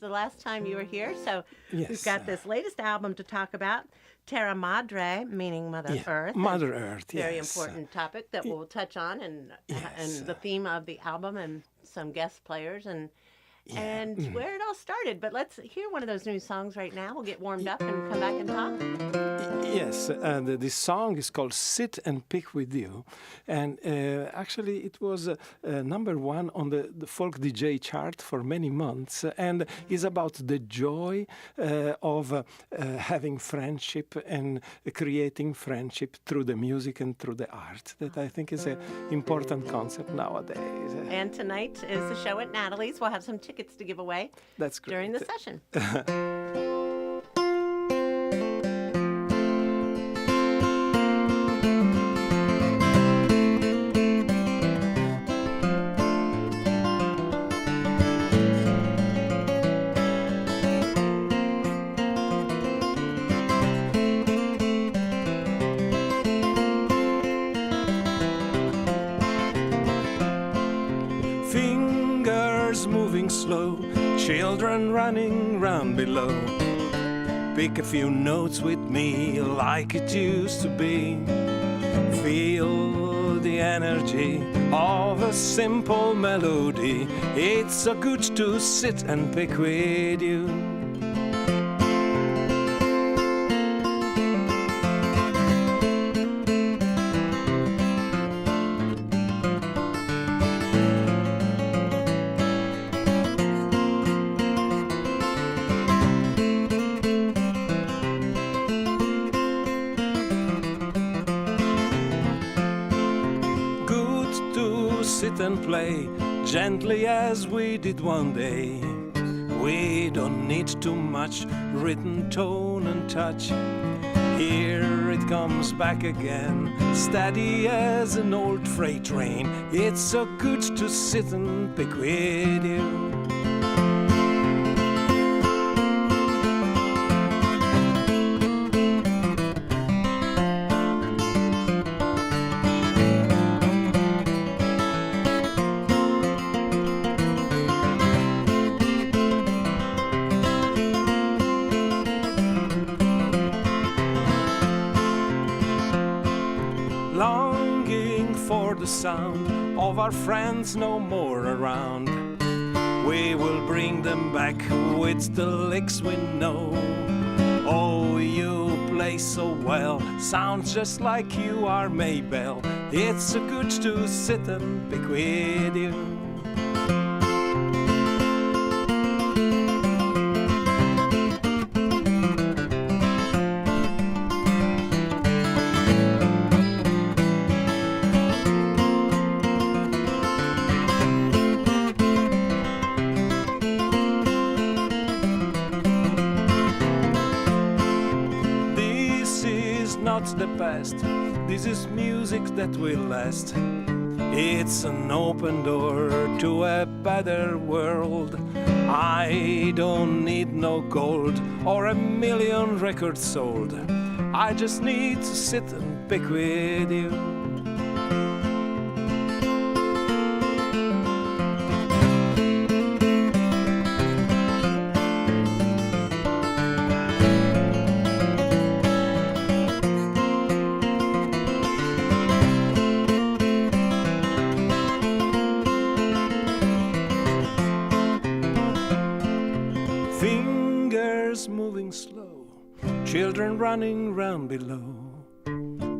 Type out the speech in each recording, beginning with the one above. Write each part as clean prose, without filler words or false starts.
The last time you were here, so we've Yes. got this latest album to talk about, Terra Madre, meaning Mother Earth. Mother Earth, Very yes. important topic that we'll touch on, and Yes. the theme of the album, and some guest players, and Yeah. where it all started. But let's hear one of those new songs right now. We'll get warmed up and come back and talk. Yes, and this song is called Sit and Pick With You. And actually, it was number one on the folk DJ chart for many months, and is about the joy of having friendship and creating friendship through the music and through the art. That I think is an important concept nowadays. And tonight is the show at Natalie's. We'll have some tickets to give away That's great. during the session. Fingers moving slow, children running round below. Pick a few notes with me like it used to be. Feel the energy of a simple melody. It's so good to sit and pick with you. Sit and play gently as we did one day. We don't need too much written tone and touch. Here it comes back again, steady as an old freight train. It's so good to sit and pick with you. Longing for the sound of our friends no more around. We will bring them back with the licks we know. Oh, you play so well, sounds just like you are Maybell. It's so good to sit and pick with you. Not the past, this is music that will last. It's an open door to a better world. I don't need no gold or a million records sold. I just need to sit and pick with you. Fingers moving slow, children running round below.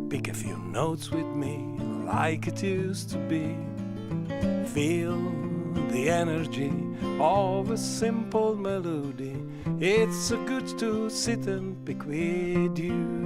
Pick a few notes with me like it used to be. Feel the energy of a simple melody. It's so good to sit and pick with you.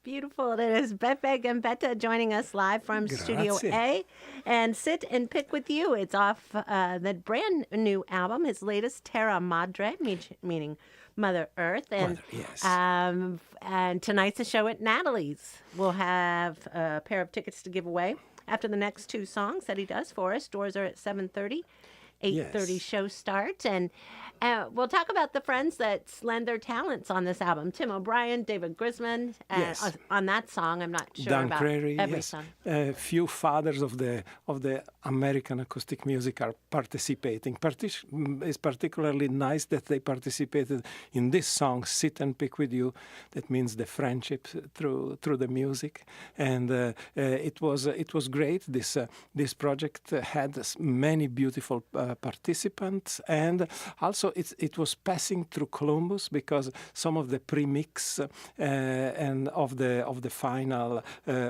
Beautiful. It is Beppe Gambetta joining us live from Studio Grazie. A. And Sit and Pick With You. It's off the brand new album, his latest, Terra Madre, meaning Mother Earth. And, yes. And tonight's the show at Natalie's. We'll have a pair of tickets to give away. after the next two songs that he does for us. Doors are at 7:30. 8:30 Yes. show start, and we'll talk about the friends that lend their talents on this album. Tim O'Brien, David Grisman, Yes. on that song. I'm not sure Dan about Crary, every yes. song. Few fathers of the American acoustic music are participating. It's particularly nice that they participated in this song, "Sit and Pick with You." That means the friendship through the music, and it was great. This project had many beautiful participants, and also it was passing through Columbus because some of the pre-mix and of the final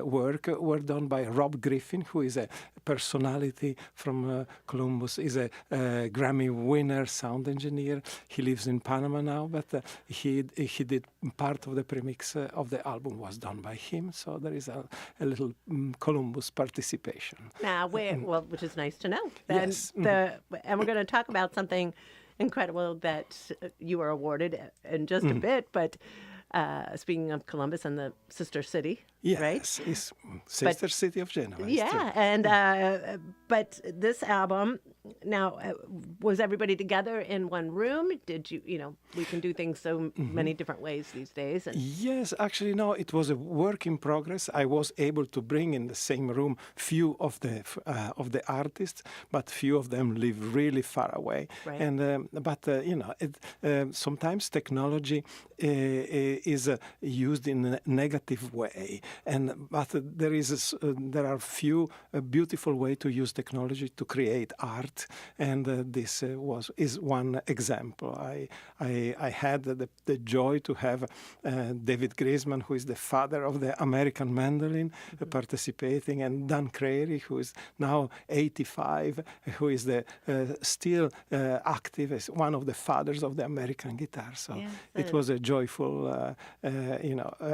work were done by Rob Griffin, who is a personality from Columbus. Is a Grammy winner sound engineer. He lives in Panama now, but he did part of the premix of the album was done by him. So there is a little Columbus participation. Now, which is nice to know. And Yes. and we're going to talk about something incredible that you were awarded in just a bit, but. Speaking of Columbus and the sister city, Yes, right? it's sister city of Genoa. It's true. Yeah, and but this album now was everybody together in one room? Did you we can do things so many different ways these days. And Yes, actually, no. It was a work in progress. I was able to bring in the same room few of the artists, but few of them live really far away. Right. And sometimes technology is used in a negative way, but there are few beautiful way to use technology to create art, and this is one example. I had the joy to have David Grisman, who is the father of the American mandolin, participating, and Dan Crary, who is now 85, who is still active as one of the fathers of the American guitar. So Yes, it was a joyful,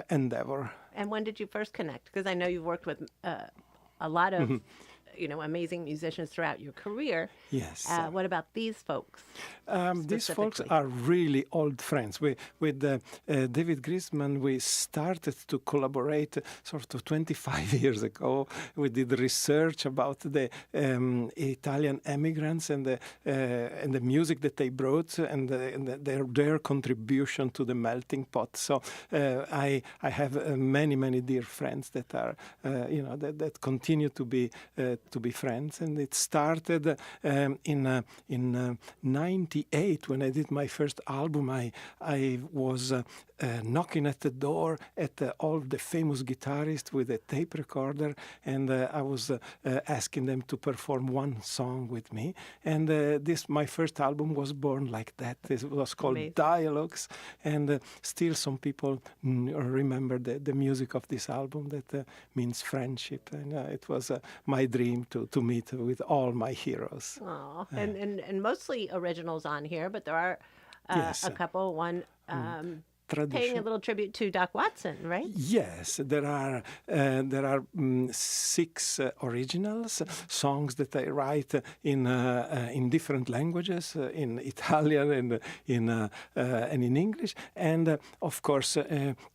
endeavor. and when did you first connect? Because I know you've worked with a lot of amazing musicians throughout your career. Yes. What about these folks? These folks specifically? are really old friends. With David Grisman, we started to collaborate sort of 25 years ago. We did research about the Italian immigrants and the music that they brought and their contribution to the melting pot. So I have many dear friends that are that continue to be friends. And it started in 98 when I did my first album. I was knocking at the door at all the famous guitarists with a tape recorder, and I was asking them to perform one song with me. And my first album was born like that. It was called Amazing. Dialogues, and still some people remember the music of this album that means friendship. And it was my dream to meet with all my heroes. Oh, and mostly originals on here, but there are Yes. a couple. One paying a Tradition. little tribute to Doc Watson, right? Yes, there are 6 originals songs that I write in different languages, in Italian and in English. And of course,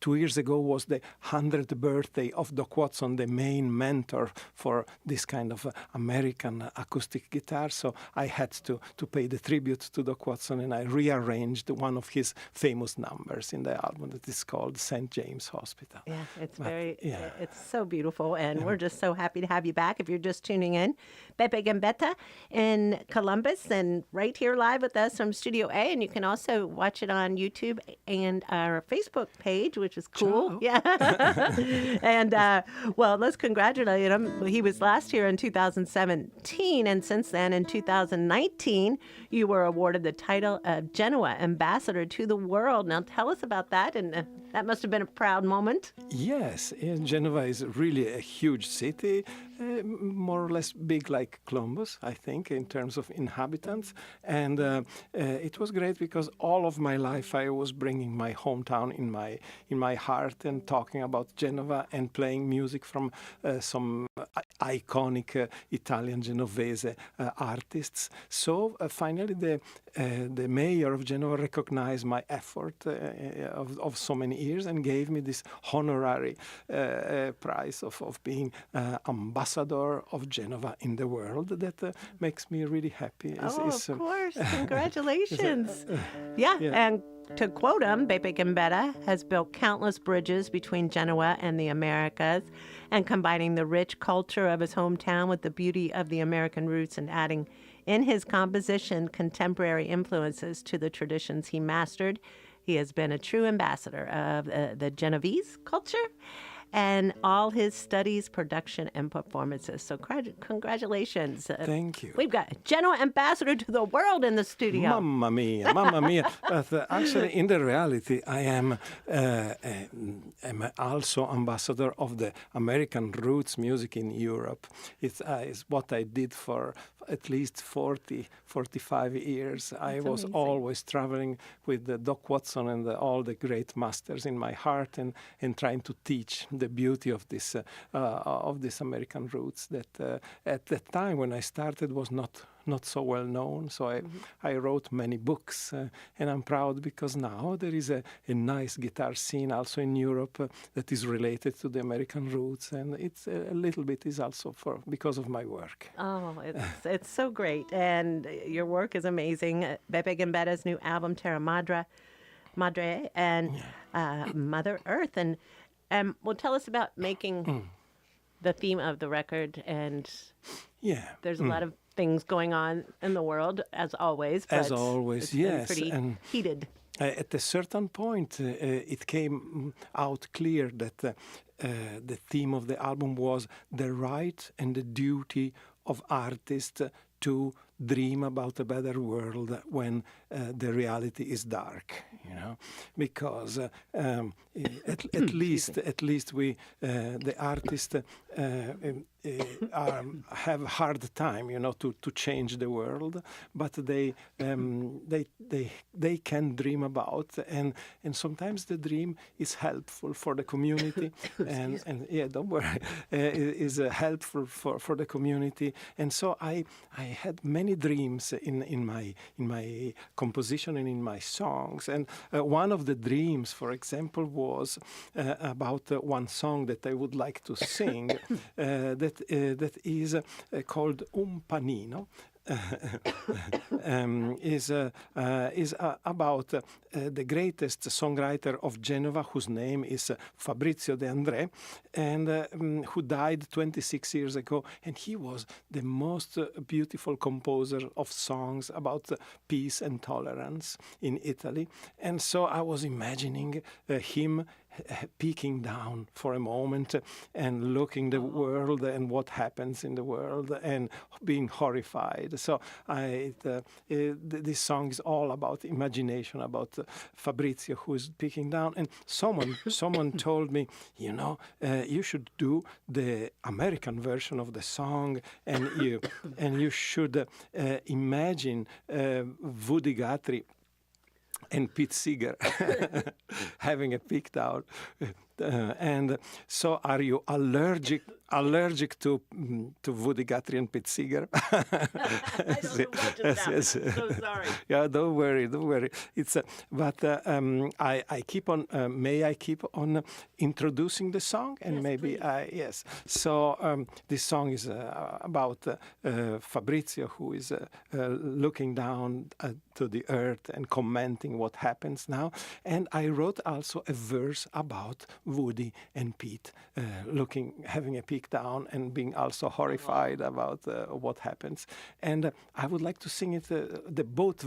2 years ago was the 100th birthday of Doc Watson, the main mentor for this kind of American acoustic guitar. So I had to pay the tribute to Doc Watson, and I rearranged one of his famous numbers in the album that is called St. James Hospital. Yeah, it's But, it's so beautiful, and we're just so happy to have you back. If you're just tuning in, Beppe Gambetta in Columbus, and right here live with us from Studio A, and you can also watch it on YouTube and our Facebook page, which is cool. Ciao. Yeah, and well, let's congratulate him. He was last here in 2017, and since then, in 2019, you were awarded the title of Genoa Ambassador to the World. Now, tell us about that, and that must have been a proud moment. Yes, Genova is really a huge city, more or less big like Columbus, I think, in terms of inhabitants. And it was great because all of my life I was bringing my hometown in my heart and talking about Genova and playing music from some iconic Italian Genovese artists. So finally the mayor of Genova recognized my effort of so many years and gave me this honorary prize of being ambassador of Genova in the world. That makes me really happy. Of course. Congratulations. Yeah. And to quote him, Beppe Gambetta has built countless bridges between Genoa and the Americas, and combining the rich culture of his hometown with the beauty of the American roots and adding in his composition contemporary influences to the traditions he mastered. He has been a true ambassador of the Genovese culture and all his studies, production, and performances. So congratulations. Thank you. We've got Genoa ambassador to the world in the studio. Mamma mia, mamma mia. But actually, in the reality, I am also ambassador of the American roots music in Europe. It's what I did for at least 45 years. I was always traveling with Doc Watson and all the great masters in my heart, and trying to teach the beauty of this American roots that at that time when I started was not so well known. So I wrote many books, and I'm proud because now there is a nice guitar scene also in Europe that is related to the American roots, and it's a little bit is also because of my work. Oh, it's so great, and your work is amazing. Beppe Gambetta's new album, Terra Madre, and Mother Earth, and well, tell us about making the theme of the record. And there's a lot of things going on in the world, as always. But as always, it's yes, pretty and heated. At a certain point, it came out clear that the theme of the album was the right and the duty of artists to dream about a better world when the reality is dark, because at least we the artists have a hard time, to change the world, but they can dream about, and sometimes the dream is helpful for the community, and don't worry, is helpful for the community, and so I had many dreams in my composition and in my songs, and one of the dreams, for example, was about one song that I would like to sing that is called Un Panino. Is about the greatest songwriter of Genova, whose name is Fabrizio De André, and who died 26 years ago. And he was the most beautiful composer of songs about peace and tolerance in Italy. And so I was imagining him peeking down for a moment and looking the world and what happens in the world and being horrified. So this song is all about imagination, about Fabrizio who is peeking down. And someone told me, you should do the American version of the song, and you should imagine Woody Guthrie and Pete Seeger having a peek down. And so are you allergic to Woody Guthrie and Pete Seeger? I don't know what just happened. I'm so sorry. Yeah, don't worry. It's but I keep on. May I keep on introducing the song? And yes, maybe yes. So this song is about Fabrizio, who is looking down to the earth and commenting what happens now. And I wrote also a verse about Woody and Pete having a peek down and being also horrified about what happens. And I would like to sing it both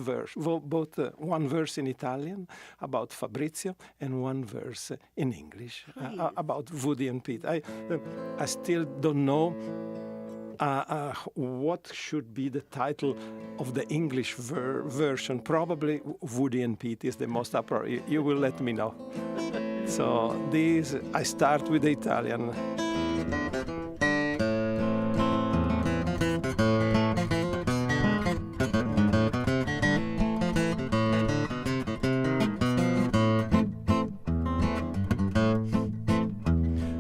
one verse in Italian about Fabrizio and one verse in English about Woody and Pete. I still don't know what should be the title of the English version. Probably Woody and Pete is the most appropriate. You will let me know. So I start with the Italian.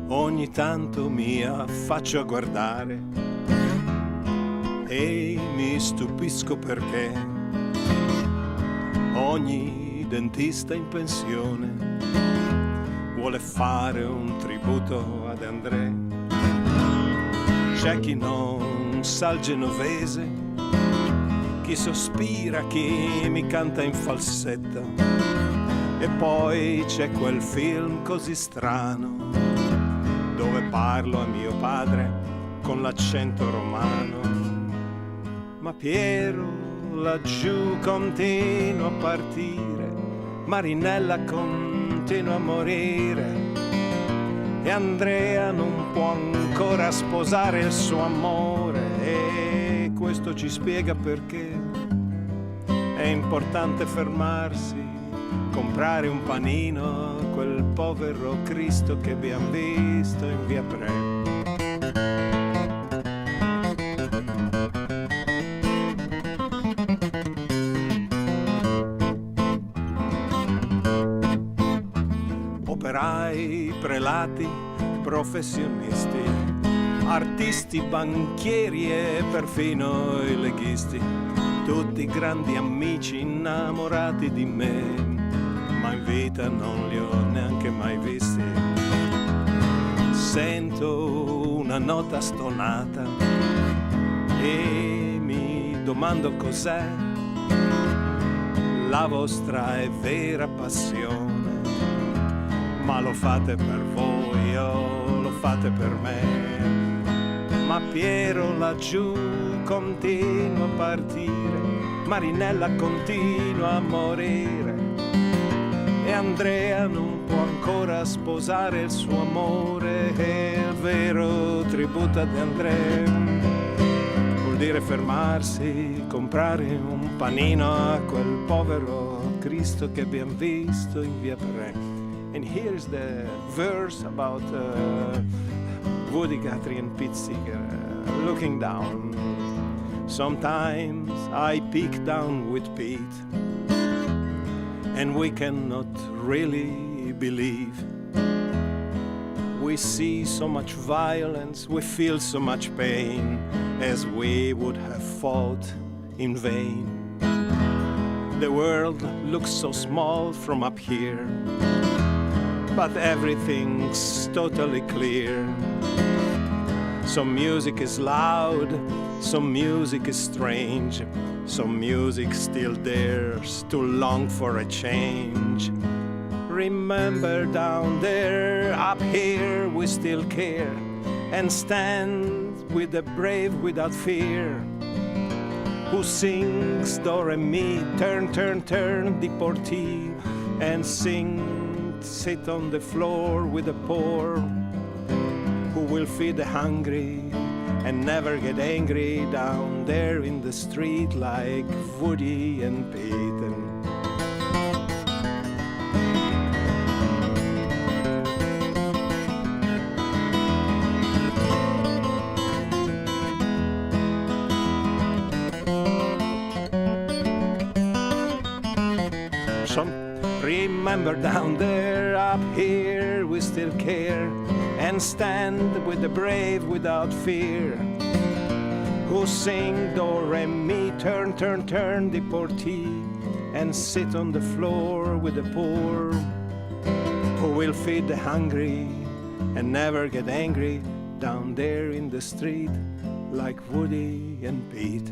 Ogni tanto mi affaccio a guardare e mi stupisco perché ogni dentista in pensione vuole fare un tributo ad André. C'è chi non sa il genovese, chi sospira, chi mi canta in falsetto. E poi c'è quel film così strano dove parlo a mio padre con l'accento romano. Ma Piero laggiù continua a partire, Marinella continua a morire, e Andrea non può ancora sposare il suo amore. E questo ci spiega perché è importante fermarsi, comprare un panino a quel povero Cristo che abbiamo visto in via Pre. Operai, prelati, professionisti, artisti, banchieri e perfino i leghisti, tutti grandi amici innamorati di me, ma in vita non li ho neanche mai visti. Sento una nota stonata e mi domando cos'è la vostra e vera passione. Ma lo fate per voi o lo fate per me? Ma Piero laggiù continua a partire, Marinella continua a morire, e Andrea non può ancora sposare il suo amore. E il vero tributo ad Andrea vuol dire fermarsi, comprare un panino a quel povero Cristo che abbiamo visto in via Pre. And here's the verse about Woody Guthrie and Pete Seeger looking down. Sometimes I peek down with Pete, and we cannot really believe. We see so much violence, we feel so much pain, as we would have fought in vain. The world looks so small from up here, but everything's totally clear. Some music is loud, some music is strange, some music still dares to long for a change. Remember down there, up here we still care, and stand with the brave without fear, who sings do re mi, turn, turn, turn, deportee, and sing sit on the floor with the poor, who will feed the hungry and never get angry down there in the street like Woody and Pete. Remember down there, up here we still care, and stand with the brave without fear, who sing do re mi, turn, turn, turn, deportee, and sit on the floor with the poor, who will feed the hungry and never get angry down there in the street like Woody and Pete.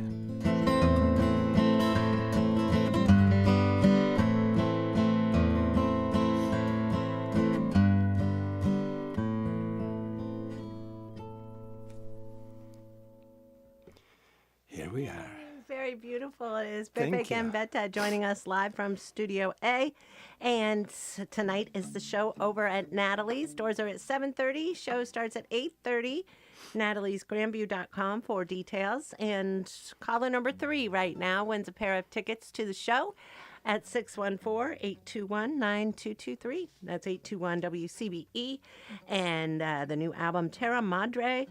Here we are. Very beautiful. It is Thank Beppe you. Gambetta joining us live from Studio A. And tonight is the show over at Natalie's. Doors are at 7:30. Show starts at 8:30. NataliesGrandview.com for details. And caller number 3 right now wins a pair of tickets to the show at 614-821-9223. That's 821-WCBE. And the new album, Terra Madre.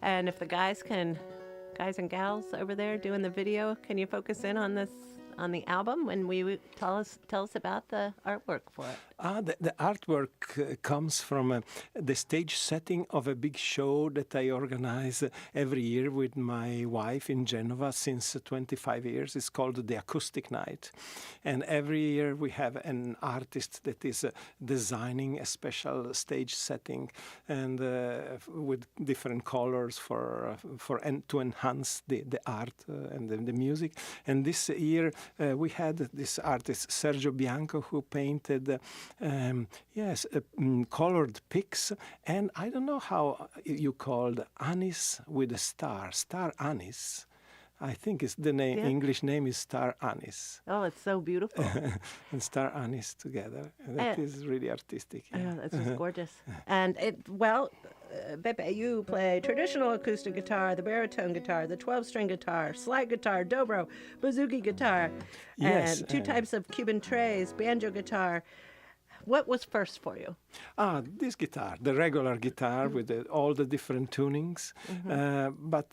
And if the guys and gals over there doing the video, can you focus in on this on the album. When tell us about the artwork for it. The artwork comes from the stage setting of a big show that I organize every year with my wife in Genova since 25 years. It's called the Acoustic Night. And every year we have an artist that is designing a special stage setting and with different colors to enhance the art and the music. And this year we had this artist, Sergio Bianco, who painted colored pics, and I don't know how you called anise with a star anise. I think it's the name. English name is star anise. Oh, it's so beautiful. And star anise together. And that is really artistic. Yeah, that's just gorgeous. And Beppe, you play traditional acoustic guitar, the baritone guitar, the 12-string guitar, slide guitar, dobro, bouzouki guitar, and two types of Cuban trays, banjo guitar. What was first for you? This guitar, the regular guitar with all the different tunings. But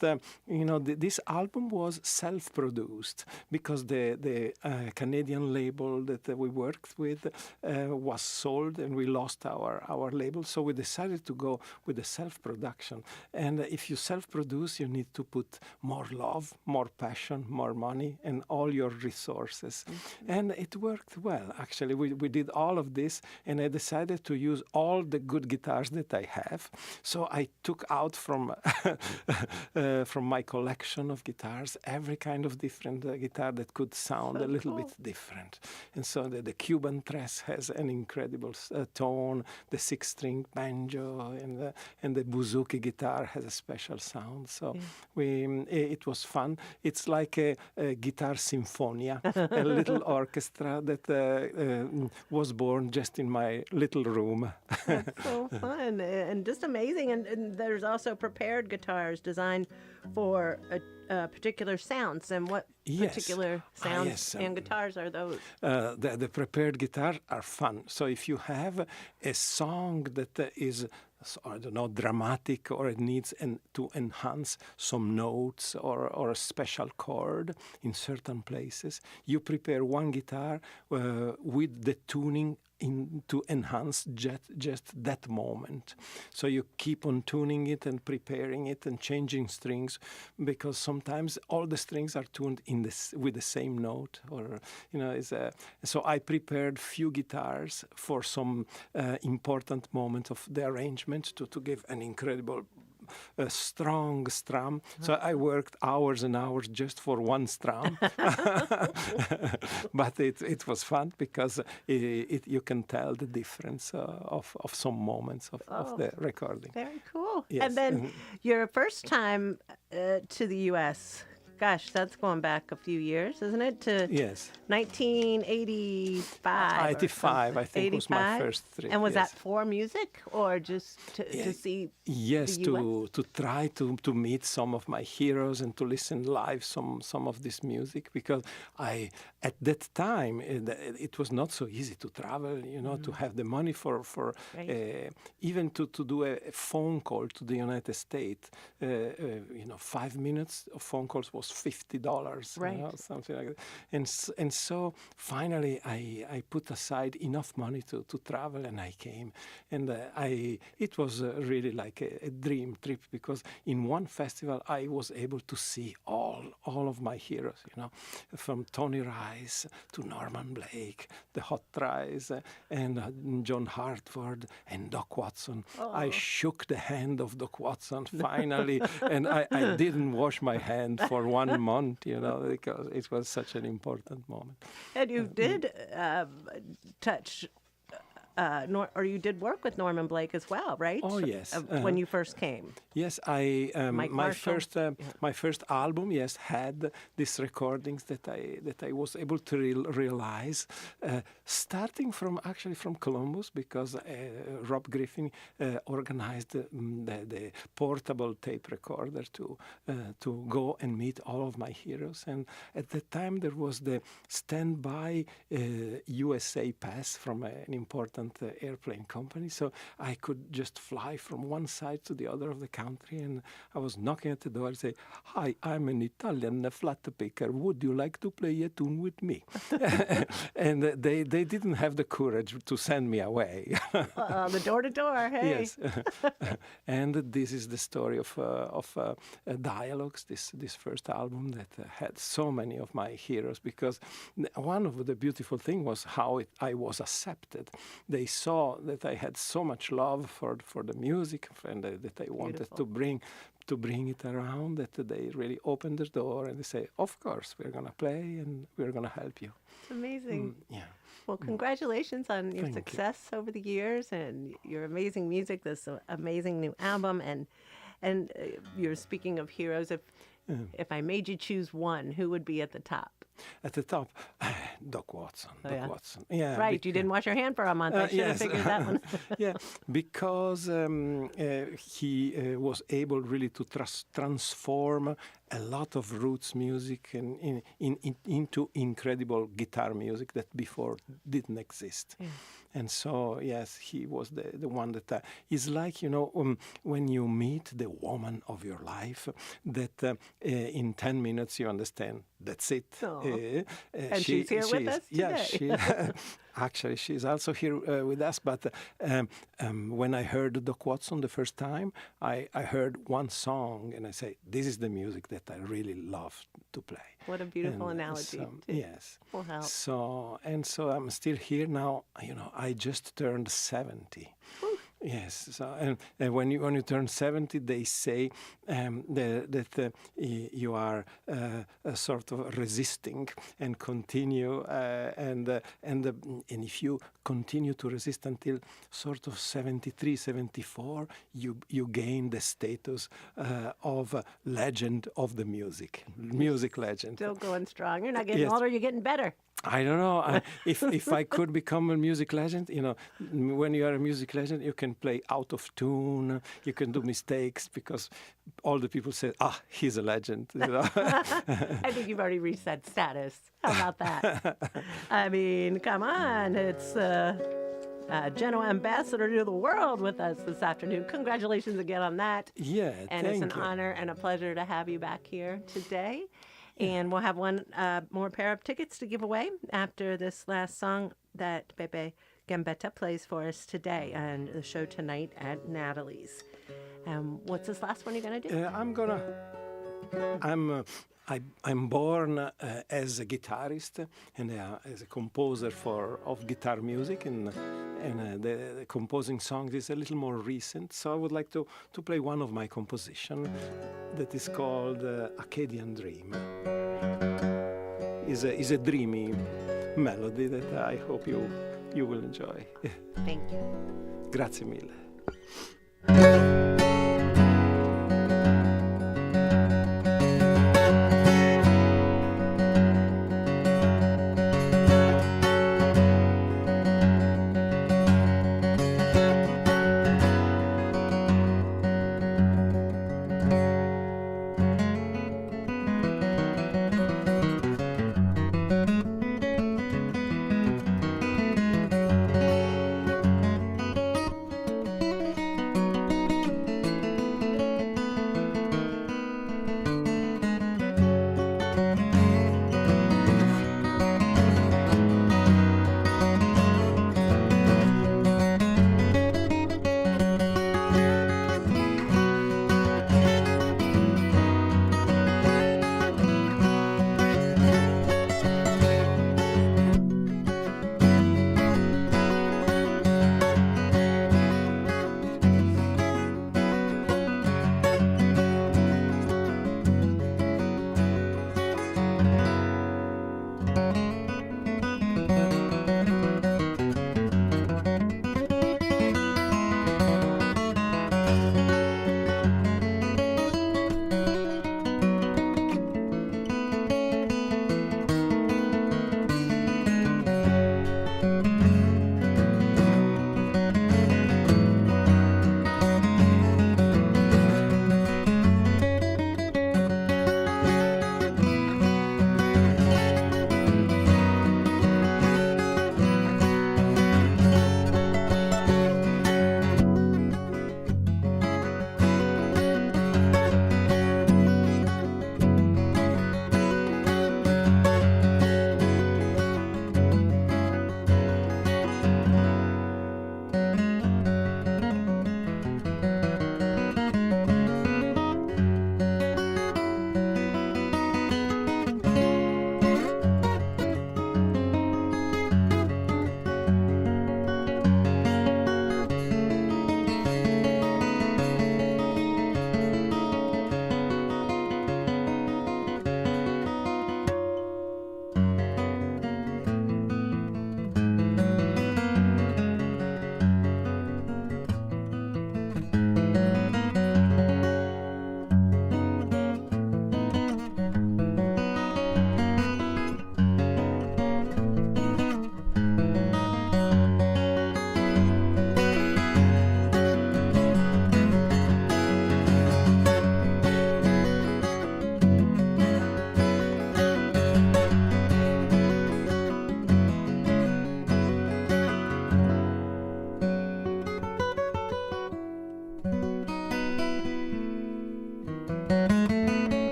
this album was self-produced because the Canadian label that we worked with was sold, and we lost our label. So we decided to go with the self-production. And if you self-produce, you need to put more love, more passion, more money, and all your resources. And it worked well, actually. We did all of this, and I decided to use all the good guitars that I have. So I took out from my collection of guitars every kind of different guitar that could sound a little bit different. And so the Cuban Tres has an incredible tone, the 6-string banjo and the bouzouki guitar has a special sound. So it was fun. It's like a guitar sinfonia, a little orchestra that was born just in my little room. That's so fun and just amazing. And there's also prepared guitars designed for a particular sounds. And what particular sounds and guitars are those? The prepared guitars are fun. So if you have a song that is, I don't know, dramatic, or it needs to enhance some notes or a special chord in certain places, you prepare one guitar with the tuning to enhance just that moment. So you keep on tuning it and preparing it and changing strings, because sometimes all the strings are tuned with the same note, or so I prepared few guitars for some important moment of the arrangement to give an incredible strong strum. So I worked hours and hours just for one strum. But it was fun because you can tell the difference of some moments of the recording. Very cool. Yes. And then your first time to the U.S., gosh, that's going back a few years, isn't it? To 1985. 85, I think, was my first trip. And was that for music or just to see Yes, the US? to try to meet some of my heroes and to listen live some of this music, because at that time it was not so easy to travel, to have the money for even to do a phone call to the United States. 5 minutes of phone calls was $50, something like that. And so finally I put aside enough money to travel, and I came. And it was really like a dream trip, because in one festival I was able to see all of my heroes, from Tony Rice to Norman Blake, the Hot Tries, and John Hartford and Doc Watson. I shook the hand of Doc Watson finally, and I didn't wash my hand for 1 month, because it was such an important moment. And you did touch, or you did work with Norman Blake as well, right? Oh yes, when you first came. Yes, my first album, had these recordings that I was able to realize, starting from Columbus, because Rob Griffin organized the portable tape recorder to go and meet all of my heroes. And at that time there was the standby USA pass from an important excellent airplane company, so I could just fly from one side to the other of the country. And I was knocking at the door and say, "Hi, I'm an Italian flat picker. Would you like to play a tune with me?" And they didn't have the courage to send me away. The door to door, hey. Yes. And this is the story of Dialogues, this first album that had so many of my heroes, because one of the beautiful things was how I was accepted. They saw that I had so much love for the music, and that I wanted to bring it around, that they really opened the door and they say, "Of course, we're going to play and we're going to help you." It's amazing. Yeah. Well, congratulations on your Thank you. success over the years and your amazing music, this amazing new album, and you're speaking of heroes. If I made you choose one, who would be at the top? At the top, Doc Watson. Oh, Doc yeah. Watson. Yeah. Right, you didn't wash your hand for a month. I should have Yes. figured that one. Yeah, because he was able really to transform a lot of roots music into incredible guitar music that before didn't exist. Yeah. And so, yes, he was the one that is like, when you meet the woman of your life, that in 10 minutes you understand, that's it. And she's here with us Yeah, today. Actually, she's also here with us. But when I heard Doc Watson the first time, I heard one song and I say, this is the music that I really love to play. What a beautiful And analogy. yes. Will help. So I'm still here now. I just turned 70. Whew. Yes. So and when you turn 70, they say that you are sort of resisting and continue, and if you continue to resist until sort of 73, 74, you gain the status of legend of the music legend. Still going strong. You're not getting Yes. older, you're getting better. I don't know. If I could become a music legend, when you are a music legend, you can play out of tune, you can do mistakes, because all the people say, he's a legend. I think you've already reached that status. How about that? I mean, come on. It's Genoa ambassador to the world with us this afternoon. Congratulations again on that. Yeah, And thank it's an you. honor and a pleasure to have you back here today. And we'll have one more pair of tickets to give away after this last song that Beppe Gambetta plays for us today and the show tonight at Natalie's. What's this last one you're going to do? I'm born as a guitarist and as a composer of guitar music, and the composing songs is a little more recent. So I would like to play one of my compositions that is called Acadian Dream. Is a dreamy melody that I hope you will enjoy. Thank you. Grazie mille.